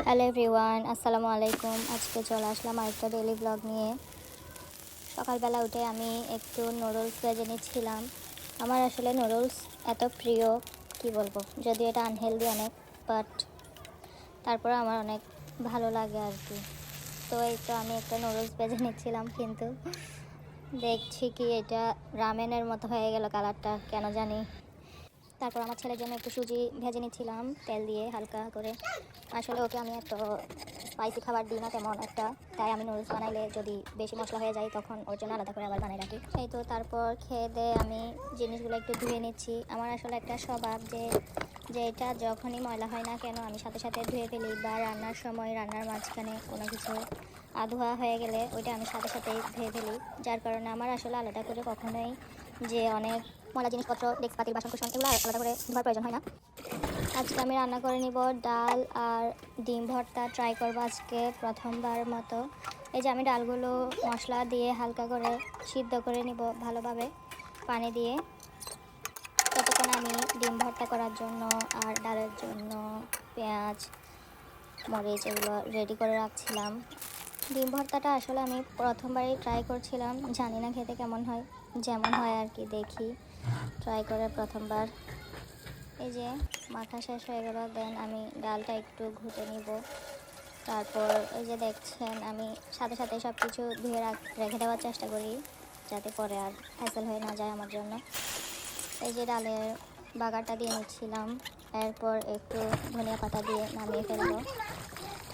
Hello everyone, আসসালামু আলাইকুম। আজকে চলে আসলাম আরেকটা ডেইলি ব্লগ নিয়ে। সকালবেলা উঠে আমি একটু নুডলস ভেজে নিচ্ছিলাম। আমার আসলে নুডলস এত প্রিয়, কি বলবো, যদিও এটা আনহেলদি অনেক, বাট তারপরে আমার অনেক ভালো লাগে আর কি। তো এই তো আমি একটা নুডলস ভেজে নিচ্ছিলাম, কিন্তু দেখছি কি এটা রামেনের মতো হয়ে গেল কালারটা, কেন জানি। তারপর আমার ছেলের জন্য একটু সুজি ভেজে নিচ্ছিলাম তেল দিয়ে হালকা করে। আসলে ওকে আমি এত স্পাইসি খাবার দিই না তেমন একটা, তাই আমি নুডলস বানাইলে যদি বেশি মশলা হয়ে যায় তখন ওর জন্য আলাদা করে আবার বানাই রাখি। এই তো তারপর খেয়ে দিয়ে আমি জিনিসগুলো একটু ধুয়ে নিচ্ছি। আমার আসলে একটা স্বভাব যে এটা যখনই ময়লা হয় না কেন আমি সাথে সাথে ধুয়ে ফেলি, বা রান্নার সময় রান্নার মাঝখানে কোনো কিছু আধোয়া হয়ে গেলে ওইটা আমি সাথে সাথেই ধুয়ে ফেলি। যার কারণে আমার আসলে আলাদা করে কখনোই যে অনেক ময়লা জিনিসপত্র, ডেস্ক পাতিল, বাসন কুসন এগুলো আলাদা করে ধোয়ার প্রয়োজন হয় না। আজকে আমি রান্না করে নিব ডাল আর ডিম ভর্তা, ট্রাই করবো আজকে প্রথমবার মতো। এই যে আমি ডালগুলো মশলা দিয়ে হালকা করে সিদ্ধ করে নিব ভালোভাবে পানি দিয়ে। ততক্ষণ আমি ডিম ভর্তা করার জন্য আর ডালের জন্য পেঁয়াজ, মরিচ এগুলো রেডি করে রাখছিলাম। ডিম ভর্তাটা আসলে আমি প্রথমবারই ট্রাই করছিলাম, জানি না খেতে কেমন হয়, যেমন হয় আর কি, দেখি ট্রাই করে প্রথমবার। এই যে মাখা শেষ হয়ে গেল, দেন আমি ডালটা একটু ঘুটে নিব। তারপর এই যে দেখছেন আমি সাথে সাথে সব কিছু ধুয়ে রেখে দেওয়ার চেষ্টা করি, যাতে পরে আর হ্যাসেল হয়ে না যায় আমার জন্য। এই যে ডালের বাগারটা দিয়ে নিচ্ছিলাম, এরপর একটু ধনিয়া পাতা দিয়ে নামিয়ে ফেলবো।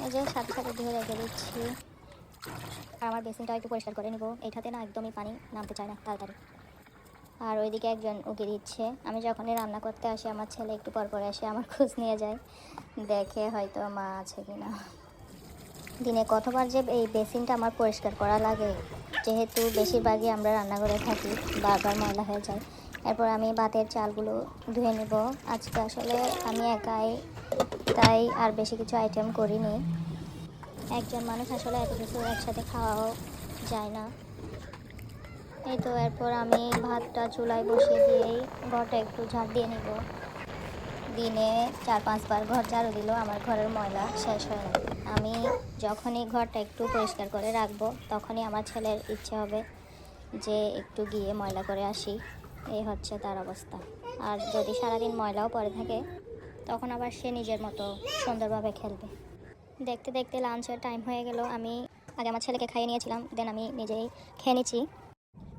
এই যে সাথে সাথে ধুয়ে রেখে দিচ্ছি। আর আমার বেসিনটা একটু পরিষ্কার করে নিব, এইটাতে না একদমই পানি নামতে চায় না তাড়াতাড়ি। আর ওইদিকে একজন উকি দিচ্ছে। আমি যখনই রান্না করতে আসি আমার ছেলে একটু পর পর এসে আমার খোঁজ নিয়ে যায়, দেখে হয়তো মা আছে কিনা। দিনে কতবার যে এই বেসিনটা আমার পরিষ্কার করা লাগে, যেহেতু বেশিরভাগই আমরা রান্নাঘরে থাকি, বারবার ময়লা হয়ে যায়। এরপর আমি ভাতের চালগুলো ধুয়ে নেব। আজকে আসলে আমি একাই, তাই আর বেশি কিছু আইটেম করিনি। একজন মানুষ আসলে এত কিছু একসাথে খাওয়াও যায় না। এই তো এরপর আমি ভাতটা চুলায় বসিয়ে দিয়েই ঘরটা একটু ঝাড় দিয়ে নিব। দিনে 4-5 বার ঘর ঝাড়ু দিলেও আমার ঘরের ময়লা শেষ হয় না। আমি যখনই ঘরটা একটু পরিষ্কার করে রাখবো তখনই আমার ছেলের ইচ্ছে হবে যে একটু গিয়ে ময়লা করে আসি। এই হচ্ছে তার অবস্থা। আর যদি সারাদিন ময়লাও পড়ে থাকে তখন আবার সে নিজের মতো সুন্দরভাবে খেলবে। দেখতে দেখতে লাঞ্চের টাইম হয়ে গেল। আমি আগে আমার ছেলেকে খাইয়ে নিয়েছিলাম, দেন আমি নিজেই খেয়ে নিচ্ছি।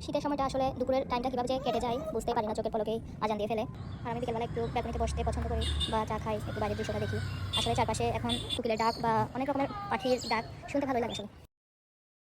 শীতের সময়টা আসলে দুপুরের টাইমটা কীভাবে যে কেটে যায় বুঝতেই পারি না, চোখের পলকেই আজান দিয়ে ফেলে। আর আমি বিকেলবেলা একটু ব্যালকনিতে বসতে পছন্দ করি বা চা খাই, একটু বাইরের দৃশ্যটা দেখি। আসলে চারপাশে এখন কোকিলের ডাক বা অনেক রকমের পাখির ডাক শুনতে ভালোই লাগে আসলে।